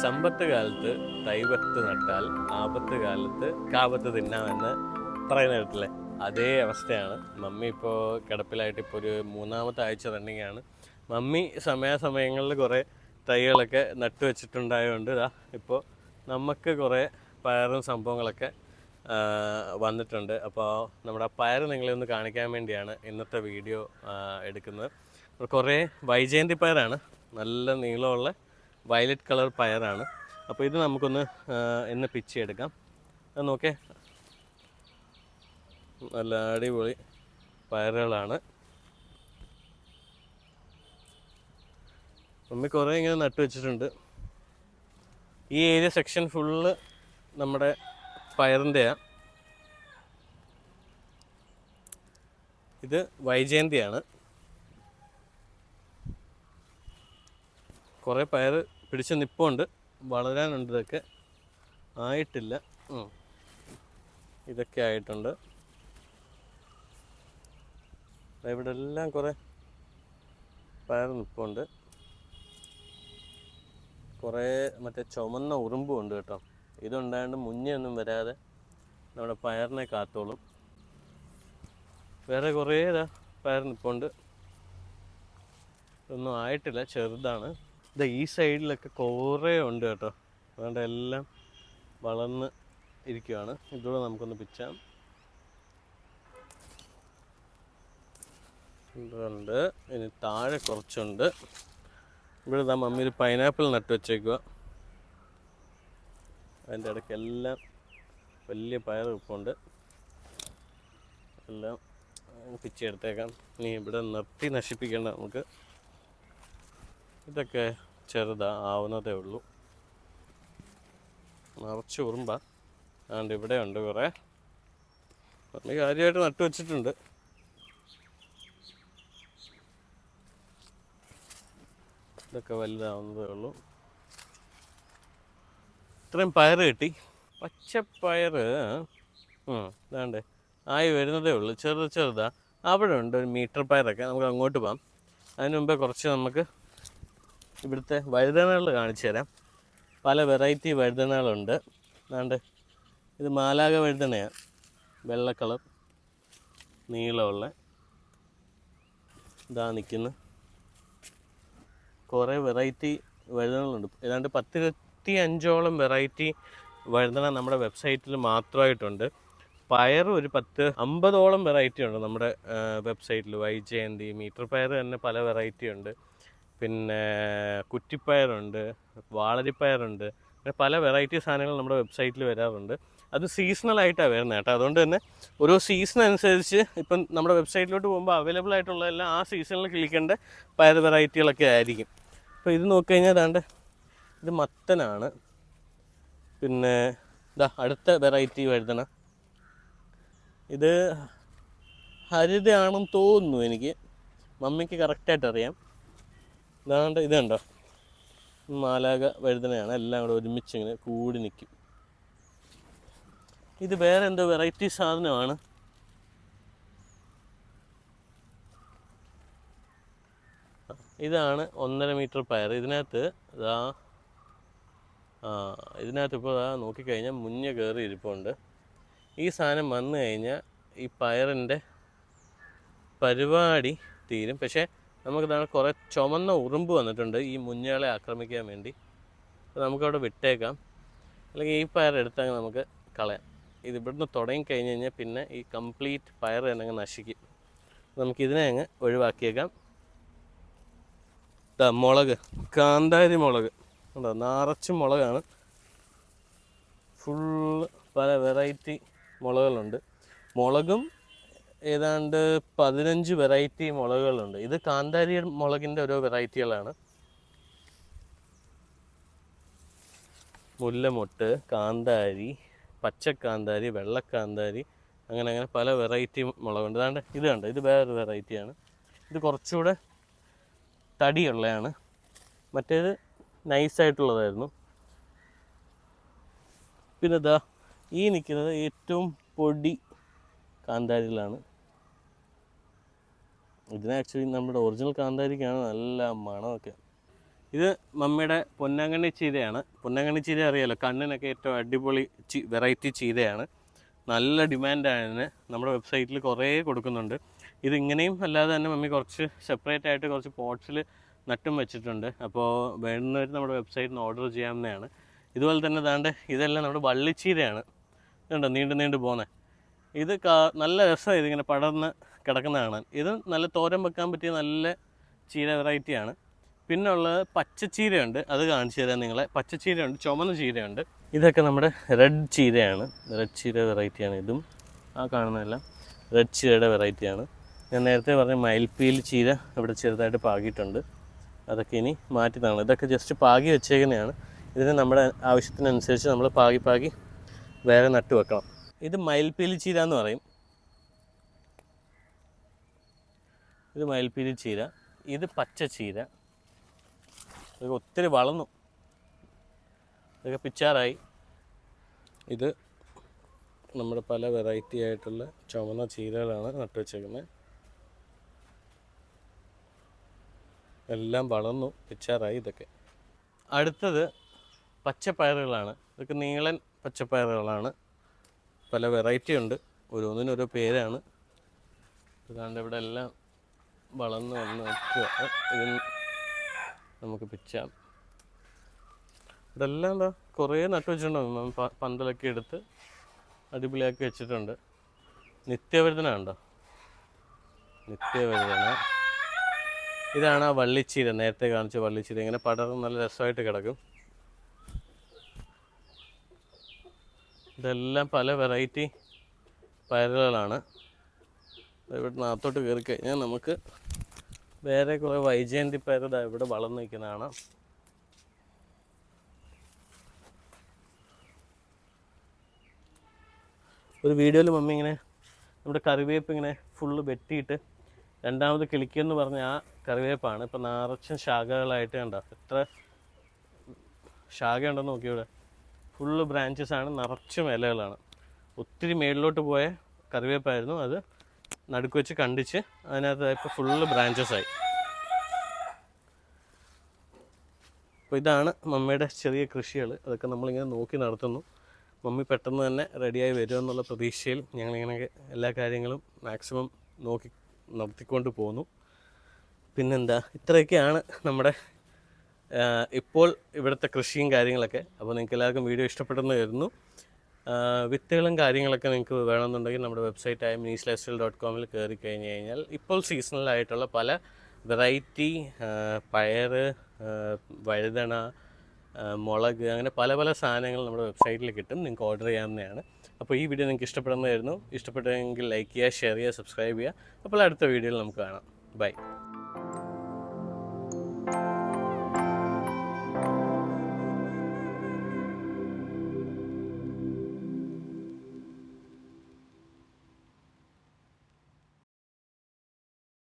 സമ്പത്ത് കാലത്ത് തൈപത്ത് നട്ടാൽ ആപത്ത് കാലത്ത് കാപത്ത് തിന്നാമെന്ന് പറയുന്ന കേട്ടില്ലേ, അതേ അവസ്ഥയാണ്. മമ്മി ഇപ്പോൾ കിടപ്പിലായിട്ട് ഇപ്പോൾ ഒരു 3-ാമത്തെ ആഴ്ച റണ്ണിങ് ആണ്. മമ്മി സമയാസമയങ്ങളിൽ കുറേ തൈകളൊക്കെ നട്ടു വെച്ചിട്ടുണ്ടായതുകൊണ്ട് ഇപ്പോൾ നമുക്ക് കുറേ പയറും സംഭവങ്ങളൊക്കെ വന്നിട്ടുണ്ട്. അപ്പോൾ നമ്മുടെ പയർ നിങ്ങളെ ഒന്ന് കാണിക്കാൻ വേണ്ടിയാണ് ഇന്നത്തെ വീഡിയോ എടുക്കുന്നത്. കുറേ വൈജയന്തി പയറാണ്, നല്ല നീളമുള്ള വയലറ്റ് കളർ പയറാണ്. അപ്പോൾ ഇത് നമുക്കൊന്ന് ഇന്ന് പിച്ചെടുക്കാം. അത് നോക്കേ, നല്ല അടിപൊളി പയറുകളാണ്. മമ്മി കുറേ ഇങ്ങനെ നട്ടു വെച്ചിട്ടുണ്ട്. ഈ ഏരിയ സെക്ഷൻ ഫുള്ള് നമ്മുടെ പയറിൻ്റെയാണ്. ഇത് വൈജയന്തിയാണ്. കുറേ പയർ പിടിച്ച് നിൽപ്പുണ്ട്, വളരാനുണ്ട്. ഇതൊക്കെ ആയിട്ടില്ല. ഇതൊക്കെ ആയിട്ടുണ്ട്. ഇവിടെ എല്ലാം കുറേ പയർ നിൽപ്പുണ്ട്. കുറേ മറ്റേ ചുമന്ന ഉറുമ്പും ഉണ്ട് കേട്ടോ. ഇതുണ്ടായതുകൊണ്ട് മുന്നൊന്നും വരാതെ നമ്മുടെ പയറിനെ കാത്തോളും. വേറെ കുറേ പയർ നിൽപ്പുണ്ട്. ഇതൊന്നും ആയിട്ടില്ല, ചെറുതാണ്. ഇത് ഈ സൈഡിലൊക്കെ കുറേ ഉണ്ട് കേട്ടോ. അതുകൊണ്ട് എല്ലാം വളർന്ന് ഇരിക്കുകയാണ്. ഇതൂടെ നമുക്കൊന്ന് പിച്ചാം. ഇതുണ്ട്. ഇനി താഴെ കുറച്ചുണ്ട്. ഇവിടെ മമ്മി ഒരു പൈനാപ്പിൾ നട്ട് വെച്ചേക്കുക. അതിൻ്റെ ഇടയ്ക്കെല്ലാം വലിയ പയർ ഉപ്പുണ്ട്. എല്ലാം പിച്ചെടുത്തേക്കാം. ഇനി ഇവിടെ നിർത്തി നശിപ്പിക്കേണ്ട നമുക്ക്. ഇതൊക്കെ ആവുന്നതേ ഉള്ളൂ. നിറച്ച് ഉറുമ്പ. അതുകൊണ്ട് ഇവിടെ ഉണ്ട് കുറേ. മമ്മി കാര്യമായിട്ട് നട്ടു വെച്ചിട്ടുണ്ട്. ഇതൊക്കെ വലുതാവുന്നതേ ഉള്ളൂ. ഇത്രയും പയർ കിട്ടി. പച്ചപ്പയർ ഇതാണ്ട് ആയി വരുന്നതേ ഉള്ളൂ. ചെറുതാ. അവിടെ ഉണ്ട് ഒരു മീറ്റർ പയറൊക്കെ. നമുക്ക് അങ്ങോട്ട് പോകാം. അതിന് മുമ്പേ കുറച്ച് നമുക്ക് ഇവിടുത്തെ വഴുതനകൾ കാണിച്ചു തരാം. പല വെറൈറ്റി വഴുതനകളുണ്ട്. അതാണ്ട് ഇത് മാലാക വഴുതനയാണ്, വെള്ള കളർ നീളമുള്ള. ഇതാ നിൽക്കുന്നു. കുറേ വെറൈറ്റി വഴുതനകളുണ്ട്. ഏതാണ്ട് 10-25ഓളം വെറൈറ്റി വഴുതന നമ്മുടെ വെബ്സൈറ്റിൽ മാത്രമായിട്ടുണ്ട്. പയർ ഒരു 10-50ഓളം വെറൈറ്റി ഉണ്ട് നമ്മുടെ വെബ്സൈറ്റിൽ. വൈജയന്തി മീറ്റർ പയർ തന്നെ പല വെറൈറ്റി ഉണ്ട്. പിന്നെ കുറ്റിപ്പയറുണ്ട്, വാളരിപ്പയറുണ്ട്. അങ്ങനെ പല വെറൈറ്റി സാധനങ്ങൾ നമ്മുടെ വെബ്സൈറ്റിൽ വരാറുണ്ട്. അത് സീസണലായിട്ടാണ് വരുന്നത് കേട്ടോ. അതുകൊണ്ട് തന്നെ ഓരോ സീസൺ അനുസരിച്ച് ഇപ്പം നമ്മുടെ വെബ്സൈറ്റിലോട്ട് പോകുമ്പോൾ അവൈലബിൾ ആയിട്ടുള്ളതെല്ലാം ആ സീസണിൽ കിളിക്കേണ്ട പയർ വെറൈറ്റികളൊക്കെ ആയിരിക്കും. അപ്പോൾ ഇത് നോക്കിക്കഴിഞ്ഞാൽ അതാണ്ട് ഇത് മത്തനാണ്. പിന്നെ അടുത്ത വെറൈറ്റി വഴുതന ഇത് ഹരിതയാണെന്ന് തോന്നുന്നു എനിക്ക്. മമ്മിക്ക് കറക്റ്റായിട്ട് അറിയാം. ഇതാണ്ട് ഇത് കണ്ടോ, മാലാക വഴുതനയാണ്. എല്ലാം കൂടെ ഒരുമിച്ച് ഇങ്ങനെ കൂടി നിൽക്കും. ഇത് വേറെ എന്തോ വെറൈറ്റി സാധനമാണ്. ഇതാണ് 1.5 മീറ്റർ പയർ. ഇതിനകത്ത് ഇപ്പോൾ നോക്കിക്കഴിഞ്ഞാൽ മുഞ്ഞ കയറി ഇരിപ്പുണ്ട്. ഈ സാധനം വന്നു കഴിഞ്ഞാൽ ഈ പയറിൻ്റെ പരിപാടി തീരും. പക്ഷേ നമുക്കിതാണ് കുറേ ചുമന്ന ഉറുമ്പ് വന്നിട്ടുണ്ട് ഈ മുഞ്ഞകളെ ആക്രമിക്കാൻ വേണ്ടി. അപ്പോൾ നമുക്കവിടെ വിട്ടേക്കാം, അല്ലെങ്കിൽ ഈ പയർ എടുത്തങ്ങ് നമുക്ക് കളയാം. ഇത് ഇവിടുന്ന് തുടങ്ങിക്കഴിഞ്ഞ് കഴിഞ്ഞാൽ പിന്നെ ഈ കംപ്ലീറ്റ് പയർ തന്നെ അങ്ങ് നശിക്കും. നമുക്കിതിനെ അങ്ങ് ഒഴിവാക്കിയേക്കാം. മുളക്, കാന്താരി മുളക് ഉണ്ടോ, നിറച്ച് മുളകാണ്. ഫുള്ള് പല വെറൈറ്റി മുളകളുണ്ട്. മുളകും ഏതാണ്ട് 15 വെറൈറ്റി മുളകുകളുണ്ട്. ഇത് കാന്താരി മുളകിൻ്റെ ഓരോ വെറൈറ്റികളാണ്. മുല്ലമൊട്ട്, കാന്താരി, പച്ചക്കാന്താരി, വെള്ളക്കാന്താരി, അങ്ങനെ പല വെറൈറ്റി മുളകുണ്ട്. ഇത് കണ്ടോ, ഇത് വേറൊരു വെറൈറ്റിയാണ്. ഇത് കുറച്ചുകൂടെ തടിയുള്ളതാണ്. മറ്റേത് നൈസായിട്ടുള്ളതായിരുന്നു. പിന്നെ ഈ നിൽക്കുന്നത് ഏറ്റവും പൊടി കാന്താരികളാണ്. ഇതിന് ആക്ച്വലി നമ്മുടെ ഒറിജിനൽ കാന്താരിക്കാണ് നല്ല മണമൊക്കെ. ഇത് മമ്മിയുടെ പൊന്നാങ്കണ്ണി ചീരയാണ്. പൊന്നാങ്കണ്ണി ചീര അറിയാലോ, കണ്ണിനൊക്കെ ഏറ്റവും അടിപൊളി വെറൈറ്റി ചീരയാണ്. നല്ല ഡിമാൻഡാണ്. നമ്മുടെ വെബ്സൈറ്റിൽ കുറേ കൊടുക്കുന്നുണ്ട്. ഇതിങ്ങനെയും അല്ലാതെ തന്നെ മമ്മി കുറച്ച് സെപ്പറേറ്റ് ആയിട്ട് കുറച്ച് പോട്ട്സിൽ നട്ടും വെച്ചിട്ടുണ്ട്. അപ്പോൾ വേണ്ടുന്നവർ നമ്മുടെ വെബ്സൈറ്റിൽ നിന്ന് ഓർഡർ ചെയ്യാവുന്നതാണ്. ഇതുപോലെ തന്നെ ദാണ്ട് ഇതെല്ലാം നമ്മുടെ വള്ളിച്ചീരയാണ്. ഇതുണ്ടോ നീണ്ടു പോകുന്നത്. ഇത് നല്ല രസമാണ് ഇതിങ്ങനെ പടർന്ന് കിടക്കുന്ന കാണാൻ. ഇത് നല്ല തോരൻ വെക്കാൻ പറ്റിയ നല്ല ചീര വെറൈറ്റിയാണ്. പിന്നെ ഉള്ളത് പച്ചച്ചീരയുണ്ട്, അത് കാണിച്ചു തരാം നിങ്ങളെ. പച്ചച്ചീരയുണ്ട്, ചുമന്ന ചീരയുണ്ട്. ഇതൊക്കെ നമ്മുടെ റെഡ് ചീരയാണ്. റെഡ് ചീര വെറൈറ്റിയാണ്. ഇതും ആ കാണുന്നതെല്ലാം റെഡ് ചീരയുടെ വെറൈറ്റിയാണ്. ഞാൻ നേരത്തെ പറഞ്ഞ മയിൽപ്പീൽ ചീര ഇവിടെ ചെറുതായിട്ട് പാകിയിട്ടുണ്ട്. അതൊക്കെ ഇനി മാറ്റിയതാണ്. ഇതൊക്കെ ജസ്റ്റ് പാകി വെച്ചേക്കുന്നതാണ്. ഇതിന് നമ്മുടെ ആവശ്യത്തിനനുസരിച്ച് നമ്മൾ പാകി വേറെ നട്ടു വെക്കണം. ഇത് മയിൽപ്പീലി ചീര എന്ന് പറയും. ഇത് മയിൽപ്പീലി ചീര. ഇത് പച്ച ചീര. ഇതൊക്കെ ഒത്തിരി വളർന്നു, ഇതൊക്കെ പിച്ചാറായി. ഇത് നമ്മുടെ പല വെറൈറ്റി ആയിട്ടുള്ള ചുവന്ന ചീരകളാണ് നട്ടു വെച്ചേക്കുന്നത്. എല്ലാം വളർന്നു പിച്ചാറായി ഇതൊക്കെ. അടുത്തത് പച്ചപ്പയറുകളാണ്. ഇതൊക്കെ നീളൻ പച്ചപ്പയറുകളാണ്. പല വെറൈറ്റി ഉണ്ട്, ഓരോന്നിനും ഓരോ പേരാണ്. ഇതാണ്ട് ഇവിടെ എല്ലാം വളർന്ന് വന്ന് നിൽക്കുക. ഇതിന് നമുക്ക് പിച്ചാം. ഇവിടെ എല്ലാം എന്താ കുറേ നട്ടു വെച്ചിട്ടുണ്ടോ, പന്തലൊക്കെ എടുത്ത് അടിപൊളിയാക്കി വെച്ചിട്ടുണ്ട്. നിത്യവഴുതന ഉണ്ടോ, നിത്യവഴുതന. ഇതാണ് ആ വള്ളിച്ചീര, നേരത്തെ കാണിച്ച വള്ളിച്ചീര. ഇങ്ങനെ പടർന്ന് നല്ല രസമായിട്ട് കിടക്കും. ഇതെല്ലാം പല വെറൈറ്റി പയറുകളാണ്. ഇവിടെ നാത്തോട്ട് കയറി കഴിഞ്ഞാൽ നമുക്ക് വേറെ കുറേ വൈജയന്തി പയർ ഇവിടെ വളർന്നു നിൽക്കുന്നതാണ്. ഒരു വീഡിയോയിൽ മമ്മി ഇങ്ങനെ നമ്മുടെ കറിവേപ്പ് ഇങ്ങനെ ഫുള്ള് വെട്ടിയിട്ട് രണ്ടാമത് കിളിക്കുമെന്ന് പറഞ്ഞ ആ കറിവേപ്പാണ്. ഇപ്പം നിറച്ചും ശാഖകളായിട്ട് കണ്ടോ, എത്ര ശാഖയുണ്ടെന്ന് നോക്കിയിവിടെ. ഫുള്ള് ബ്രാഞ്ചസാണ്, നിറച്ചും ഇലകളാണ്. ഒത്തിരി മേളിലോട്ട് പോയ കറിവേപ്പായിരുന്നു. അത് നടുക്ക് വെച്ച് കണ്ടിച്ച് അതിനകത്ത് ഇപ്പോൾ ഫുള്ള് ബ്രാഞ്ചസായി. അപ്പോൾ ഇതാണ് മമ്മിയുടെ ചെറിയ കൃഷികൾ. അതൊക്കെ നമ്മളിങ്ങനെ നോക്കി നടത്തുന്നു. മമ്മി പെട്ടെന്ന് തന്നെ റെഡിയായി വരുമെന്നുള്ള പ്രതീക്ഷയിൽ ഞങ്ങളിങ്ങനെ എല്ലാ കാര്യങ്ങളും മാക്സിമം നോക്കി നടത്തിക്കൊണ്ട് പോകുന്നു. പിന്നെന്താ, ഇത്രയൊക്കെയാണ് നമ്മുടെ ഇപ്പോൾ ഇവിടുത്തെ കൃഷിയും കാര്യങ്ങളൊക്കെ. അപ്പോൾ നിങ്ങൾക്ക് എല്ലാവർക്കും വീഡിയോ ഇഷ്ടപ്പെട്ടെന്ന് കരുതുന്നു. വിത്തുകളും കാര്യങ്ങളൊക്കെ നിങ്ങൾക്ക് വേണമെന്നുണ്ടെങ്കിൽ നമ്മുടെ വെബ്സൈറ്റായ minisLifestyle.com കയറി കഴിഞ്ഞ് കഴിഞ്ഞാൽ ഇപ്പോൾ സീസണലായിട്ടുള്ള പല വെറൈറ്റി പയർ, വഴുതന, മുളക്, അങ്ങനെ പല പല സാധനങ്ങൾ നമ്മുടെ വെബ്സൈറ്റിൽ കിട്ടും. നിങ്ങൾക്ക് ഓർഡർ ചെയ്യാവുന്നതാണ്. അപ്പോൾ ഈ വീഡിയോ നിങ്ങൾക്ക് ഇഷ്ടപ്പെടുന്നതായിരുന്നു. ഇഷ്ടപ്പെട്ടെങ്കിൽ ലൈക്ക് ചെയ്യുക, ഷെയർ ചെയ്യുക, സബ്സ്ക്രൈബ് ചെയ്യുക. അപ്പോൾ അടുത്ത വീഡിയോയിൽ നമുക്ക് കാണാം. ബൈ.